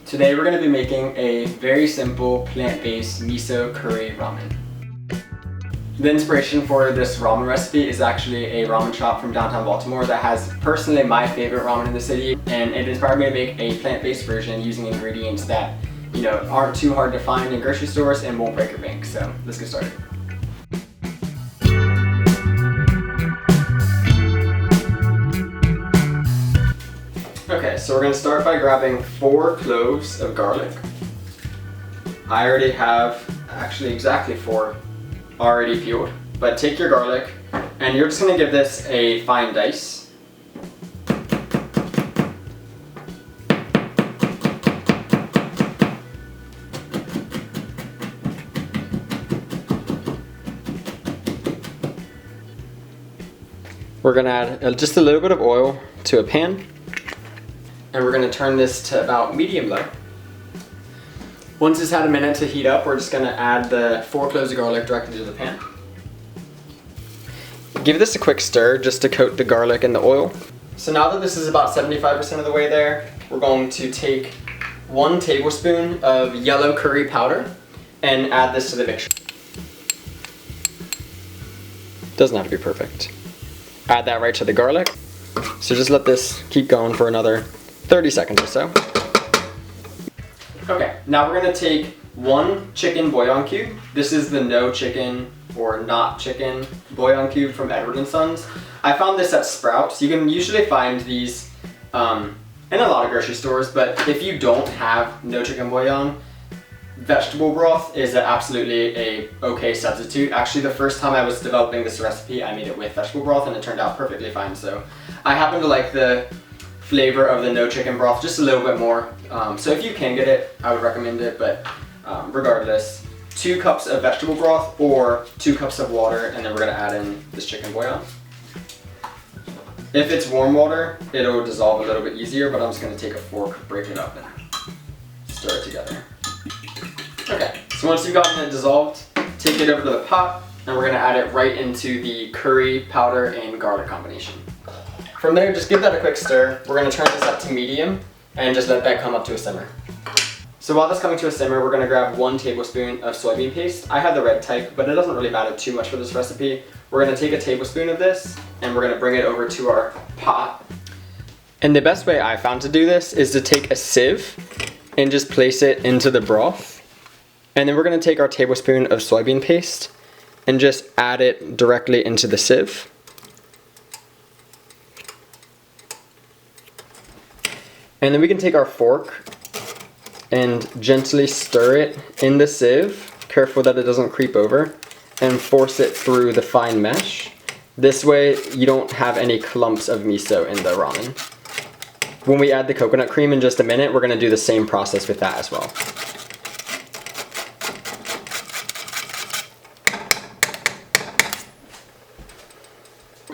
Today we're going to be making a very simple plant-based miso curry ramen. The inspiration for this ramen recipe is actually a ramen shop from downtown Baltimore that has personally my favorite ramen in the city, and it inspired me to make a plant-based version using ingredients that, you know, aren't too hard to find in grocery stores and won't break your bank. So let's get started. Okay, so we're going to start by grabbing 4 cloves of garlic. I already have actually exactly 4 already peeled, but take your garlic and you're just going to give this a fine dice. We're going to add just a little bit of oil to a pan. And we're going to turn this to about medium low. Once it's had a minute to heat up, we're just going to add the 4 cloves of garlic directly to the pan. Give this a quick stir just to coat the garlic in the oil. So now that this is about 75% of the way there, we're going to take 1 tablespoon of yellow curry powder and add this to the mixture. Doesn't have to be perfect. Add that right to the garlic. So just let this keep going for another 30 seconds or so. Okay, now we're going to take 1 chicken bouillon cube. This is the no chicken or not chicken bouillon cube from Edward & Sons. I found this at Sprouts. You can usually find these in a lot of grocery stores, but if you don't have no chicken bouillon, vegetable broth is absolutely a okay substitute. Actually, the first time I was developing this recipe, I made it with vegetable broth and it turned out perfectly fine. So I happen to like the flavor of the no chicken broth just a little bit more. So if you can get it, I would recommend it, but regardless, 2 cups of vegetable broth or 2 cups of water, and then we're gonna add in this chicken bouillon. If it's warm water, it'll dissolve a little bit easier, but I'm just gonna take a fork, break it up, and stir it together. Okay, so once you've gotten it dissolved, take it over to the pot, and we're gonna add it right into the curry powder and garlic combination. From there, just give that a quick stir. We're going to turn this up to medium and just let that come up to a simmer. So while that's coming to a simmer, we're going to grab 1 tablespoon of soybean paste. I have the red type, but it doesn't really matter too much for this recipe. We're going to take a tablespoon of this and we're going to bring it over to our pot. And the best way I found to do this is to take a sieve and just place it into the broth. And then we're going to take our tablespoon of soybean paste and just add it directly into the sieve. And then we can take our fork and gently stir it in the sieve, careful that it doesn't creep over, and force it through the fine mesh. This way you don't have any clumps of miso in the ramen. When we add the coconut cream in just a minute, we're going to do the same process with that as well.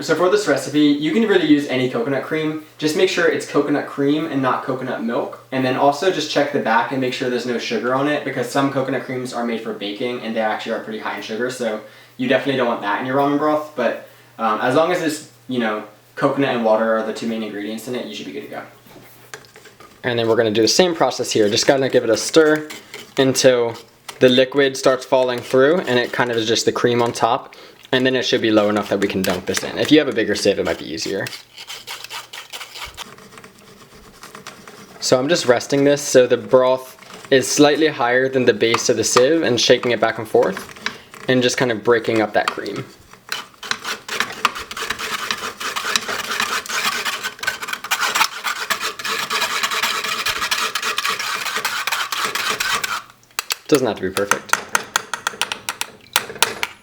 So for this recipe, you can really use any coconut cream. Just make sure it's coconut cream and not coconut milk. And then also just check the back and make sure there's no sugar on it, because some coconut creams are made for baking and they actually are pretty high in sugar. So you definitely don't want that in your ramen broth. But as long as it's, you know, coconut and water are the 2 main ingredients in it, you should be good to go. And then we're going to do the same process here. Just gotta give it a stir until the liquid starts falling through and it kind of is just the cream on top. And then it should be low enough that we can dunk this in. If you have a bigger sieve, it might be easier. So I'm just resting this so the broth is slightly higher than the base of the sieve and shaking it back and forth and just kind of breaking up that cream. Doesn't have to be perfect.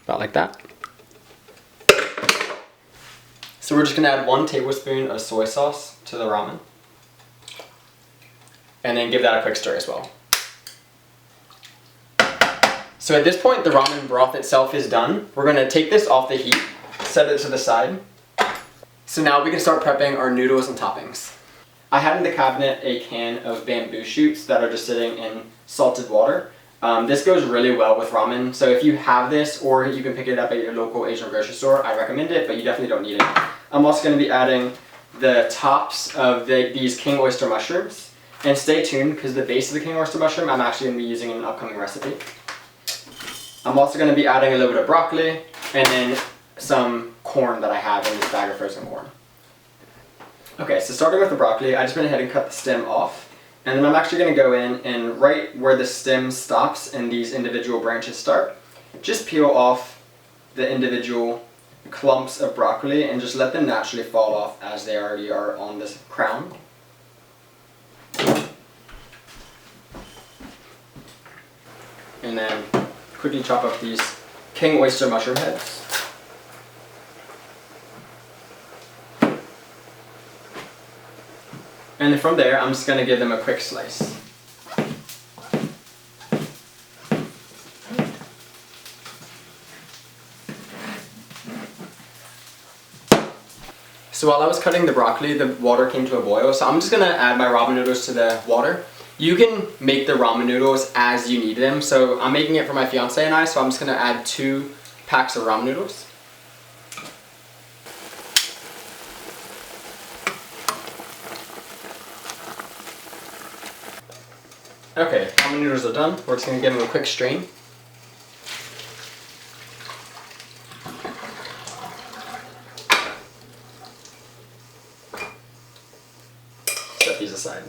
About like that. So we're just going to add 1 tablespoon of soy sauce to the ramen. And then give that a quick stir as well. So at this point, the ramen broth itself is done. We're going to take this off the heat, set it to the side. So now we can start prepping our noodles and toppings. I had in the cabinet a can of bamboo shoots that are just sitting in salted water. This goes really well with ramen, so if you have this or you can pick it up at your local Asian grocery store, I recommend it, but you definitely don't need it. I'm also going to be adding the tops of these king oyster mushrooms. And stay tuned because the base of the king oyster mushroom I'm actually going to be using in an upcoming recipe. I'm also going to be adding a little bit of broccoli and then some corn that I have in this bag of frozen corn. Okay, so starting with the broccoli, I just went ahead and cut the stem off. And then I'm actually going to go in and right where the stem stops and these individual branches start, just peel off the individual clumps of broccoli and just let them naturally fall off as they already are on this crown. And then quickly chop up these king oyster mushroom heads. And then from there, I'm just going to give them a quick slice. So while I was cutting the broccoli, the water came to a boil, so I'm just going to add my ramen noodles to the water. You can make the ramen noodles as you need them, so I'm making it for my fiance and I, so I'm just going to add 2 packs of ramen noodles. Okay, ramen noodles are done. We're just going to give them a quick strain. Set these aside.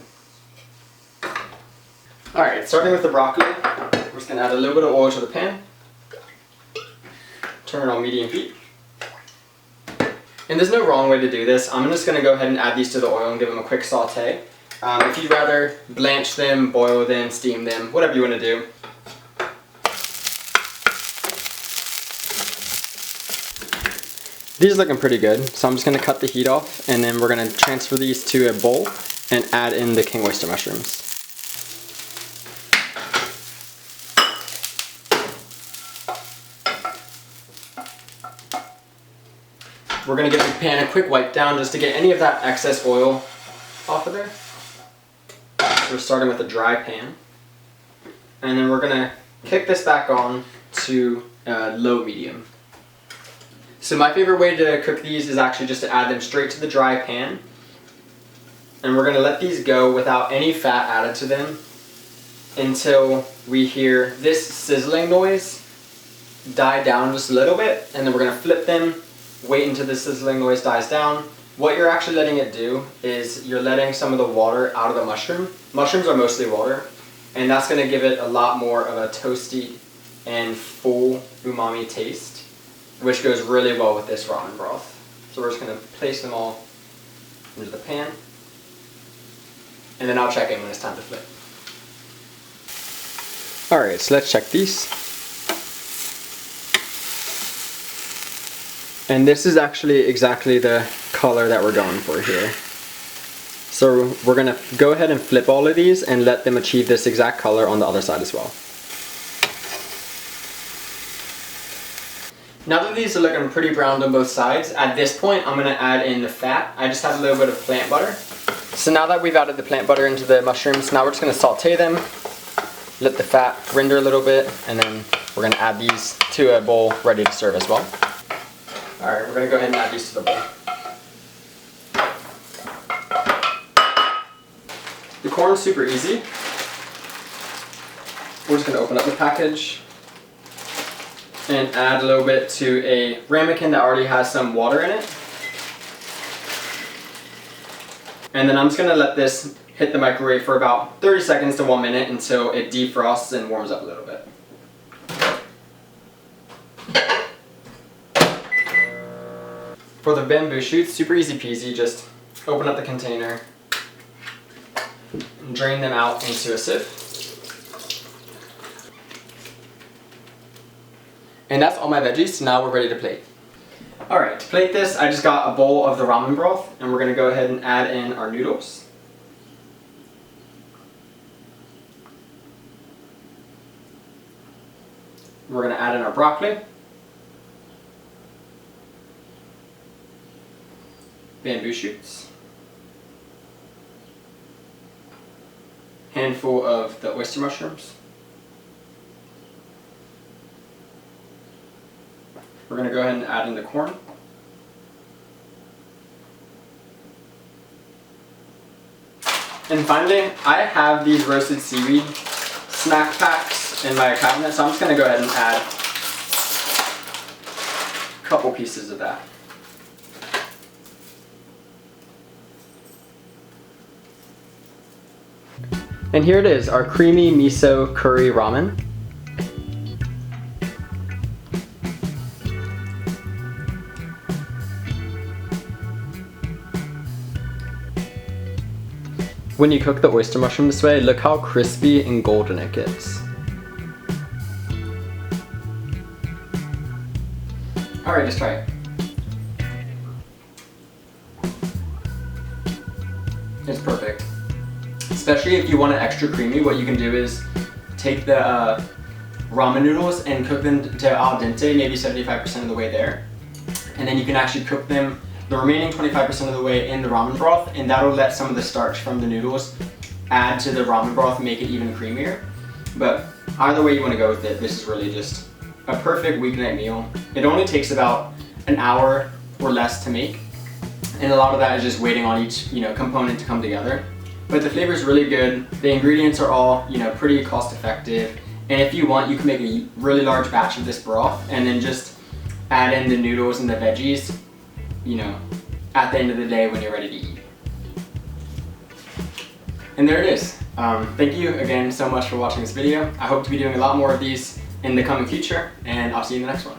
Alright, starting with the broccoli, we're just going to add a little bit of oil to the pan. Turn it on medium heat. And there's no wrong way to do this. I'm just going to go ahead and add these to the oil and give them a quick saute. If you'd rather blanch them, boil them, steam them, whatever you want to do. These are looking pretty good, so I'm just going to cut the heat off and then we're going to transfer these to a bowl and add in the king oyster mushrooms. We're going to give the pan a quick wipe down just to get any of that excess oil off of there. We're starting with a dry pan. And then we're going to kick this back on to low medium. So my favorite way to cook these is actually just to add them straight to the dry pan. And we're going to let these go without any fat added to them until we hear this sizzling noise die down just a little bit. And then we're going to flip them, wait until the sizzling noise dies down. What you're actually letting it do is you're letting some of the water out of the mushroom. Mushrooms are mostly water, and that's going to give it a lot more of a toasty and full umami taste, which goes really well with this ramen broth. So we're just going to place them all into the pan, and then I'll check in when it's time to flip. Alright, so let's check these. And this is actually exactly the color that we're going for here. So we're going to go ahead and flip all of these and let them achieve this exact color on the other side as well. Now that these are looking pretty browned on both sides, at this point I'm going to add in the fat. I just have a little bit of plant butter. So now that we've added the plant butter into the mushrooms, now we're just going to saute them, let the fat render a little bit, and then we're going to add these to a bowl ready to serve as well. Alright, we're going to go ahead and add these to the bowl. The corn's super easy. We're just going to open up the package and add a little bit to a ramekin that already has some water in it. And then I'm just going to let this hit the microwave for about 30 seconds to 1 minute until it defrosts and warms up a little bit. For the bamboo shoots, super easy peasy, just open up the container and drain them out into a sieve. And that's all my veggies, so now we're ready to plate. Alright, to plate this, I just got a bowl of the ramen broth, and we're going to go ahead and add in our noodles. We're going to add in our broccoli, bamboo shoots, handful of the oyster mushrooms. We're going to go ahead and add in the corn. And finally, I have these roasted seaweed snack packs in my cabinet, so I'm just going to go ahead and add a couple pieces of that. And here it is, our creamy miso curry ramen. When you cook the oyster mushroom this way, look how crispy and golden it gets. Alright, just try it. It's perfect. Especially if you want it extra creamy, what you can do is take the ramen noodles and cook them to al dente, maybe 75% of the way there. And then you can actually cook them the remaining 25% of the way in the ramen broth, and that'll let some of the starch from the noodles add to the ramen broth and make it even creamier. But either way you want to go with it, this is really just a perfect weeknight meal. It only takes about an hour or less to make, and a lot of that is just waiting on each component to come together. But the flavor is really good. The ingredients are all pretty cost effective, and if you want, you can make a really large batch of this broth and then just add in the noodles and the veggies at the end of the day when you're ready to eat. And there it is. Thank you again so much for watching this video. I hope to be doing a lot more of these in the coming future, and I'll see you in the next one.